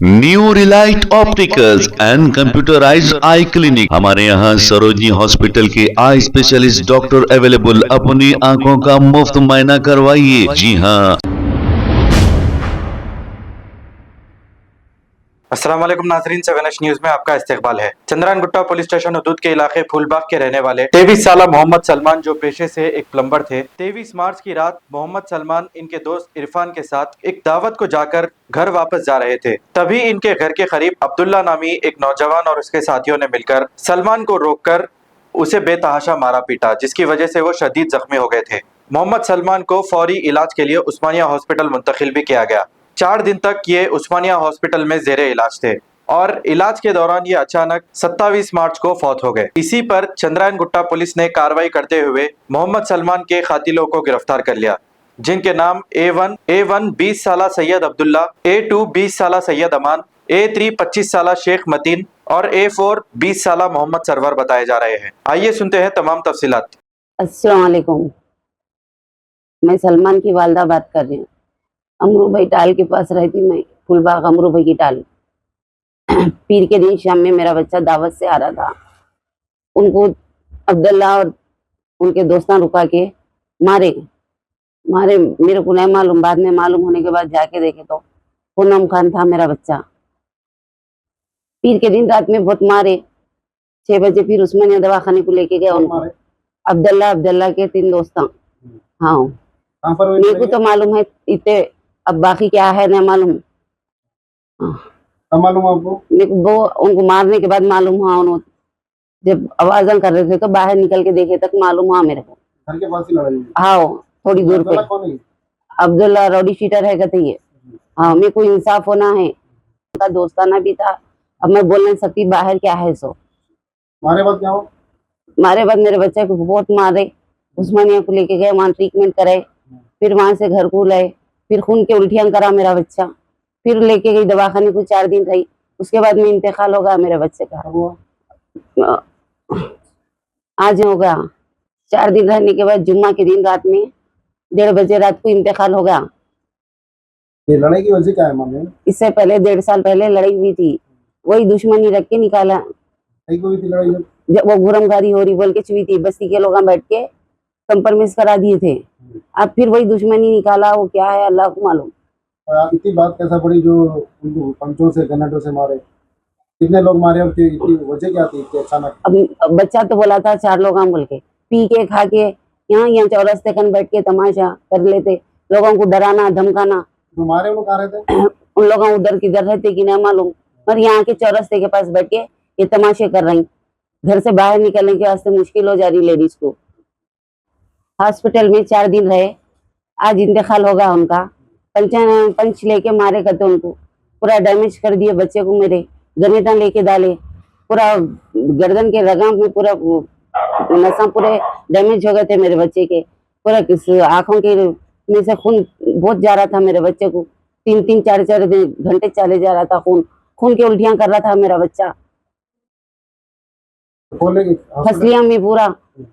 New Relight opticals and computerised I clinic. हमारे यहाँ Sarojini hospital के आई स्पेशलिस्ट डॉक्टर अवेलेबल। अपनी आंखों का मुफ्त मुआयना करवाइए। जी हाँ। अस्सलाम वालेकुम नाज़रीन, 7H न्यूज में आपका इस्तकबाल है। चंद्रायन गुट्टा पुलिस स्टेशन हदूद के इलाके फूलबाग के रहने वाले 23 साल मोहम्मद सलमान, जो पेशे से एक प्लम्बर थे, 23 मार्च की रात मोहम्मद सलमान इनके दोस्त इरफान के साथ एक दावत को जाकर घर वापस जा रहे थे। तभी इनके घर के करीब अब्दुल्ला नामी एक नौजवान और उसके साथियों ने मिलकर सलमान को रोककर उसे बेतहाशा मारा पीटा, जिसकी वजह से वो शदीद जख्मी हो गए थे। मोहम्मद सलमान को फौरी इलाज के लिए उस्मानिया हॉस्पिटल मुंतकिल भी किया गया। 4 दिन तक ये उस्मानिया हॉस्पिटल में जेरे इलाज थे और इलाज के दौरान ये अचानक 27 मार्च को फौत हो गए। इसी पर चंद्रायन गुट्टा पुलिस ने कार्रवाई करते हुए मोहम्मद सलमान के कातिलों को गिरफ्तार कर लिया, जिनके नाम A1 20 साला सैयद अब्दुल्ला, A2 20 साला सैयद अमान, A3 25 साला शेख मतीन और A4 20 साला मोहम्मद सरवर बताए जा रहे हैं। आइए सुनते हैं तमाम तफसीलात। अस्सलाम वालेकुम, मैं सलमान की वालदा बात कर रही हूँ। अमरू भाई टाल के पास रहती मैं, फुलबाग अमरू भाई की टाल। पीर के दिन शाम में मेरा बच्चा दावत से आ रहा था। उनको अब्दुल्ला और उनके दोस्तान रुका के मारे। मेरे को नहीं मालूम, बाद में मालूम होने के बाद जाके देखे तो पूनम खान था मेरा बच्चा। पीर के दिन रात में बहुत मारे। 6 बजे फिर उस्मानिया दवाखाने को लेके गया उनको। अब्दुल्ला के 3 दोस्त। हाँ, मेरे को तो मालूम है इतने, अब बाकी क्या है नहीं मालूम। मालूम आपको? वो उनको मारने के बाद मालूम हुआ। उन्होंने जब आवाज़ कर रहे थे तो बाहर निकल के देखे तक मालूम हुआ मेरे को। घर के पास ही लड़ाई हुई? हाँ, थोड़ी दूर पे। अब्दुल्ला रौडी शीटर है कहते ये। हाँ, मेरे को इंसाफ होना है। उनका दोस्ताना भी था। अब मैं बोल नहीं सकती बाहर क्या है। सो मारे बाद क्या हो? मारे बाद मेरे बच्चे को बहुत मारे। उस्मानिया को लेके गए, वहाँ ट्रीटमेंट कराए, फिर वहां से घर को लाए, फिर खून के उल्टियां करा मेरा बच्चा, फिर लेके गई दवाखाने को। 4 दिन रही, उसके बाद में इंतकाल होगा मेरे बच्चे का। आज होगा। 4 दिन रहने के बाद जुम्मा के दिन रात में 1:30 बजे रात को इंतकाल होगा। ये लड़ाई की वजह क्या है मामले? इससे पहले 1.5 साल पहले लड़ाई हुई थी, वही दुश्मनी रख के निकाला। लड़ाई जब वो गुरमगारी हो रही बोल के हुई थी, बस्ती के लोग बैठ के कंप्रोमाइज करा दिए थे। अब फिर वही दुश्मनी निकाला, वो क्या है अल्लाह को मालूम। इतनी बात कैसा पड़ी जो उनको पंचों से गन्नाटों से मारे? कितने लोग मारे और इतनी वजह क्या थी कि अचानक? अब बच्चा तो बोला था 4 लोग हम बोल के, पी के खा के यहाँ चौरस्ते कन बैठ के तमाशा कर लेते, लोगों को डराना धमकाना। जो मारे वो कहाँ रहते? उन लोगों उधर किधर रहते कि नहीं मालूम, पर यहाँ के चौरस्ते के पास बैठ के ये तमाशे कर रही। घर से बाहर निकलने के वास्ते मुश्किल हो जा रही लेडीज को। हॉस्पिटल में 4 दिन रहे, आज इंतकाल होगा उनका। पंच लेके मारे करते उनको, पूरा डैमेज कर दिए बच्चे को। मेरे गनेटा लेके डाले, पूरा गर्दन के रगाम में पूरा नसा पूरे डैमेज हो गए थे मेरे बच्चे के। पूरा आंखों के में से खून बहुत जा रहा था मेरे बच्चे को। 3-3 4-4 घंटे चले जा रहा था खून के उल्टियां कर रहा था मेरा बच्चा। फसलियां में पूरा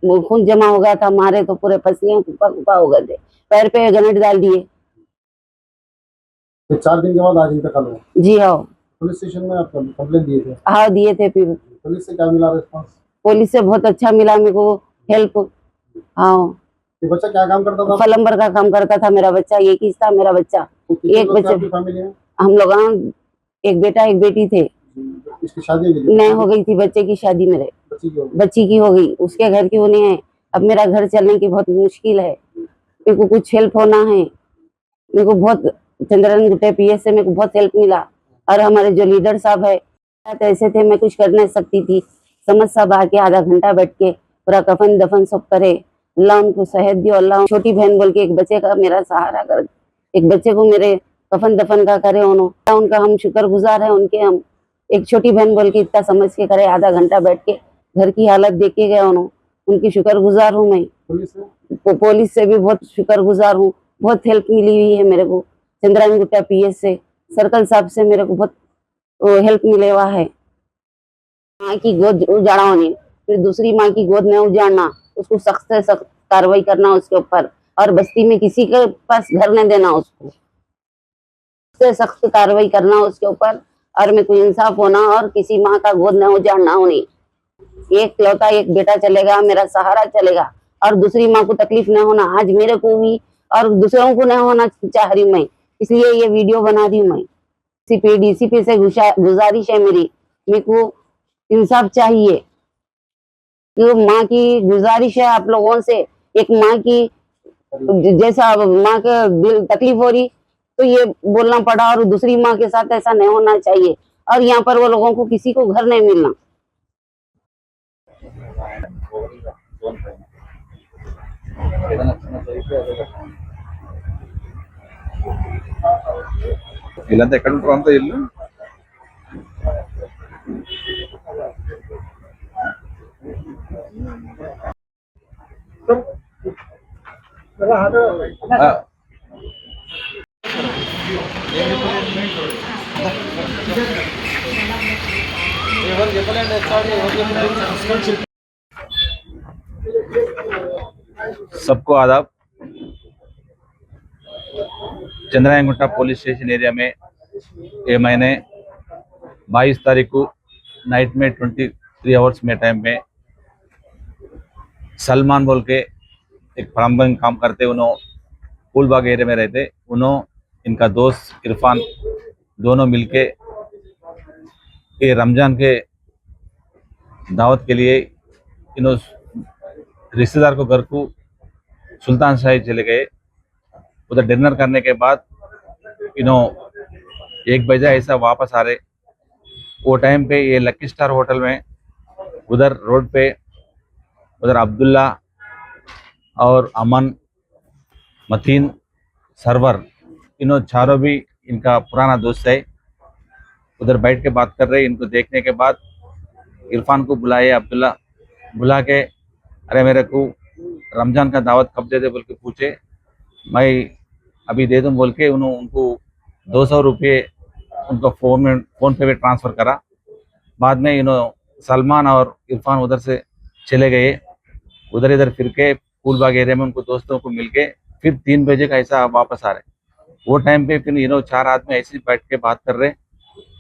खून जमा हो गया था। मारे तो पूरे फसलियां कुपा हो गए थे, पैर पे गनेट डाल दिए। 4 दिन के बाद आज इंतकाल हुआ? जी हाँ। पुलिस स्टेशन में आप कंप्लेंट दिए थे? हाँ, दिए थे। फिर पुलिस से क्या मिला रिस्पांस? पुलिस से बहुत अच्छा मिला मेरे को, हेल्प। हाँ, ये बच्चा क्या काम करता था? प्लम्बर का काम करता था मेरा बच्चा। एक ही था मेरा बच्चा। एक बच्चा। फैमिली है? हम लोग एक बेटा एक बेटी थे। इसकी शादी नहीं हो गई थी, बच्चे की शादी मेरे बच्ची की हो गई, उसके घर की होनी है। अब मेरा घर चलने की बहुत मुश्किल है, मेरे को कुछ हेल्प होना है। मेरे को बहुत चंद्रायन गुट्टा PS से मेरे को बहुत हेल्प मिला। और हमारे जो लीडर साहब है ऐसे थे, मैं कुछ कर नहीं सकती थी। समझ साहब आके आधा घंटा बैठ के पूरा कफन दफन सब करे। अल्लाह उनको सेहत दियो। अल्लाह छोटी बहन बोल के एक बच्चे का मेरा सहारा कर, एक बच्चे को मेरे कफन दफन का करे उन्होंने। उनका हम शुक्रगुजार है उनके। हम एक छोटी बहन बोल के इतना समझ के करे, आधा घंटा बैठ के घर की हालत देख के गए उन्होंने। उनकी शुक्रगुजार हूँ मैं। पुलिस से भी बहुत शुक्रगुजार हूँ। बहुत हेल्प मिली हुई है मेरे को चंद्रायन गुट्टा PS से। सर्कल साहब से मेरे को बहुत हेल्प मिले हुआ है। माँ की गोद उजाड़ा होने, फिर दूसरी माँ की गोद में उजाड़ना, उसको सख्त से सख्त कार्रवाई करना उसके ऊपर। और बस्ती में किसी के पास घर नहीं देना, उसको से सख्त कार्रवाई करना उसके ऊपर। और मेरे को इंसाफ होना और किसी माँ का गोद न उजाड़ना होनी। एक लौता एक बेटा चलेगा, मेरा सहारा चलेगा और दूसरी माँ को तकलीफ न होना। आज मेरे को भी और दूसरों को न होना चाह रही मैं, इसलिए ये वीडियो बना रही हूँ मैं। डीसीपी से गुजारिश है मेरे को इंसाफ चाहिए। ये माँ की गुजारिश है आप लोगों से, एक माँ की जैसा माँ का दिल तकलीफ हो रही तो ये बोलना पड़ा और दूसरी माँ के साथ ऐसा नहीं होना चाहिए। और यहाँ पर वो लोगों को किसी को घर नहीं मिलना। వీళ్ళంతా ఎక్కడ ఉంటారు అంతా ఇల్లు सबको आदाब। चंद्रायनगुट्टा पुलिस स्टेशन एरिया में ये महीने 22 तारीख को नाइट में 23 आवर्स में टाइम में सलमान बोल के एक प्लम्बिंग काम करते, उन्होंने फूलबाग एरिया में रहते, उन्होंने इनका दोस्त इरफान दोनों मिलके ये रमजान के दावत के लिए इन्होंने रिश्तेदार को घर को सुल्तान शाही चले गए। उधर डिनर करने के बाद इन्हों 1 बजे ऐसा वापस आ रहे। वो टाइम पे ये लकी स्टार होटल में उधर रोड पे उधर अब्दुल्ला और अमन, मतीन, सरवर, इन्हों चारों भी इनका पुराना दोस्त है। उधर बैठ के बात कर रहे। इनको देखने के बाद इरफान को बुलाए, अब्दुल्ला बुला के अरे मेरे को रमजान का दावत कब दे दे बोल के पूछे। मैं अभी दे दूँ बोल के उनको 200 रुपये उनको फ़ोन पे भी ट्रांसफ़र करा। बाद में सलमान और इरफान उधर से चले गए। उधर इधर फिर के फूलबाग एरिया में उनको दोस्तों को मिल के फिर 3 बजे का ऐसा वापस आ रहे। वो टाइम पे फिर 4 आदमी ऐसे बैठ के बात कर रहे।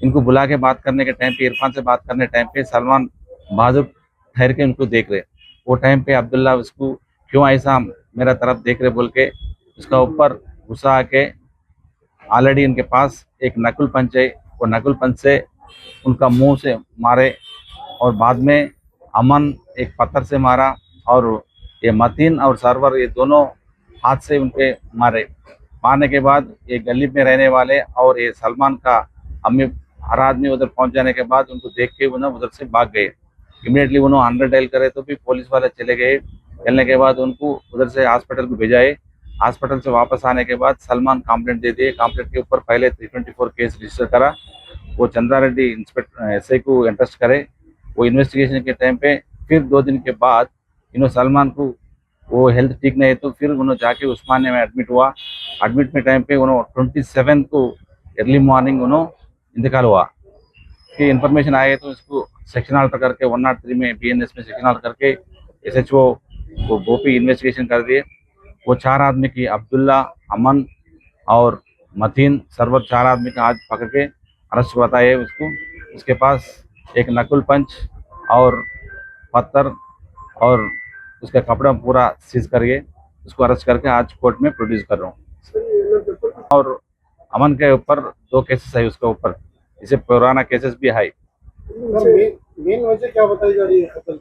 इनको बुला के बात करने के टाइम पे, इरफान से बात करने टाइम पे सलमान बाजू ठहर के उनको देख रहे। वो टाइम पे अब्दुल्ला उसको क्यों ऐसा मेरा तरफ देख रहे बोल के उसका ऊपर गुस्सा आके ऑलरेडी इनके पास एक नकुल पंच है, वो नकुल पंच से उनका मुंह से मारे और बाद में अमन एक पत्थर से मारा और ये मतीन और सरवर ये दोनों हाथ से उनके मारने के बाद ये गली में रहने वाले और ये सलमान का अम्मी हर आदमी उधर पहुंच जाने के बाद उनको देख के उधर से भाग गए। इमीडिएटली उन्होंने 100 डायल करे तो भी पुलिस वाले चले गए। चलने के बाद उनको उधर से हॉस्पिटल को भेजा है। हॉस्पिटल से वापस आने के बाद सलमान कंप्लेंट दे दिए। कंप्लेंट के ऊपर पहले 324 केस रजिस्टर करा। वो चंद्रा रेड्डी इंस्पेक्टर एसआई को इंटरेस्ट करे। वो इन्वेस्टिगेशन के टाइम पे फिर 2 दिन के बाद सलमान को वो हेल्थ ठीक नहीं है तो फिर उन्होंने जाके उस्मानिया में एडमिट हुआ। एडमिट में टाइम पे 27 को अर्ली मॉर्निंग इंतकाल हुआ। कि इन्फॉर्मेशन आए तो इसको सेक्शन ऑल्टर करके 103 में बीएनएस में सेक्शन ऑल्टर करके एसएचओ को गोपी इन्वेस्टिगेशन कर दिए। वो 4 आदमी की अब्दुल्ला, अमन और मतीन, सरवर 4 आदमी का आज पकड़ के अरेस्ट बताए उसको। उसके पास एक नकुल पंच और पत्थर और उसका कपड़ा पूरा सीज करके उसको अरेस्ट करके आज कोर्ट में प्रोड्यूस कर रहा हूँ। और अमन के ऊपर 2 केसेस है उसके ऊपर, इसे पुराना केसेस भी है। मेन वजह क्या बताई जा रही है कत्ल?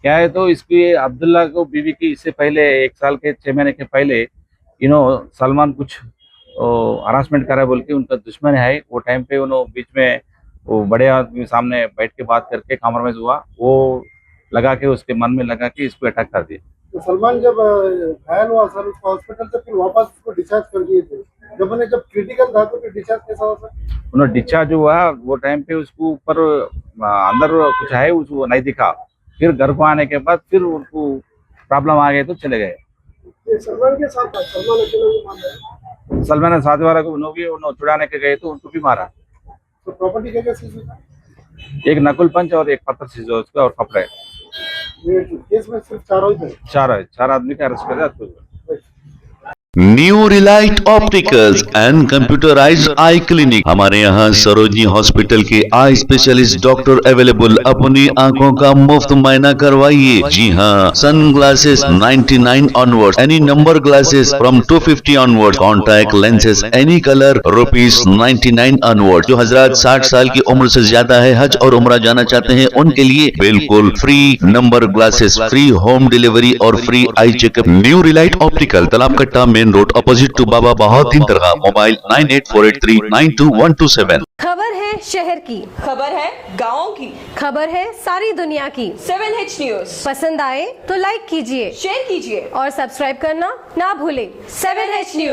क्या है तो इसकी अब्दुल्ला को बीवी की इससे पहले 1 साल के 6 महीने के पहले सलमान कुछ हरासमेंट करा बोल के उनका दुश्मन है। वो टाइम पे उन्होंने बीच में वो बड़े आदमी सामने बैठ के बात करके कॉम्प्रोमाइज हुआ। वो लगा के उसके मन में लगा कि इसको अटैक कर दिया। तो सलमान जब घायल हुआ सर उसको हॉस्पिटल से फिर वापस उसको डिस्चार्ज कर दिए थे। जब क्रिटिकल था तो फिर डिस्चार्ज कैसा हुआ सर? उन्होंने डिस्चार्ज हुआ वो टाइम पे उसको ऊपर अंदर कुछ है उसको नहीं दिखा। फिर घर को आने के बाद फिर उनको प्रॉब्लम आ गई तो चले गए। सलमान के साथ था, सलमान अकेला भी मारा? सलमान ने साथ वाला को उन्होंने छुड़ाने के गए तो उनको भी मारा। तो प्रॉपर्टी क्या क्या सीज हुई? एक नकुल पंच और एक पत्थर सीज उसका और कपड़े। ये केस में सिर्फ 4 ही थे। 4 आदमी का अरेस्ट कर दिया। New Relight opticals and computerised I clinic. हमारे यहाँ सरोजनी हॉस्पिटल के आई स्पेशलिस्ट डॉक्टर अवेलेबल। अपनी आंखों का मुफ्त मायना करवाइए। जी हाँ, sun glasses 99 onward, any number glasses from 250 onward, contact lenses any colour ₹99 onward. जो हजरात 60 साल की उम्र से ज्यादा है, हज और उम्रा जाना चाहते हैं, उनके लिए बिल्कुल free number glasses, free home delivery और free eye checkup. New relight optical, Talab Katta, main road, opposite to Baba Bahauddin दरगाह। मोबाइल 9848392127। खबर है शहर की, खबर है गाँव की, खबर है सारी दुनिया की। 7H न्यूज पसंद आए तो लाइक कीजिए, शेयर कीजिए और सब्सक्राइब करना ना भूलें। 7H news.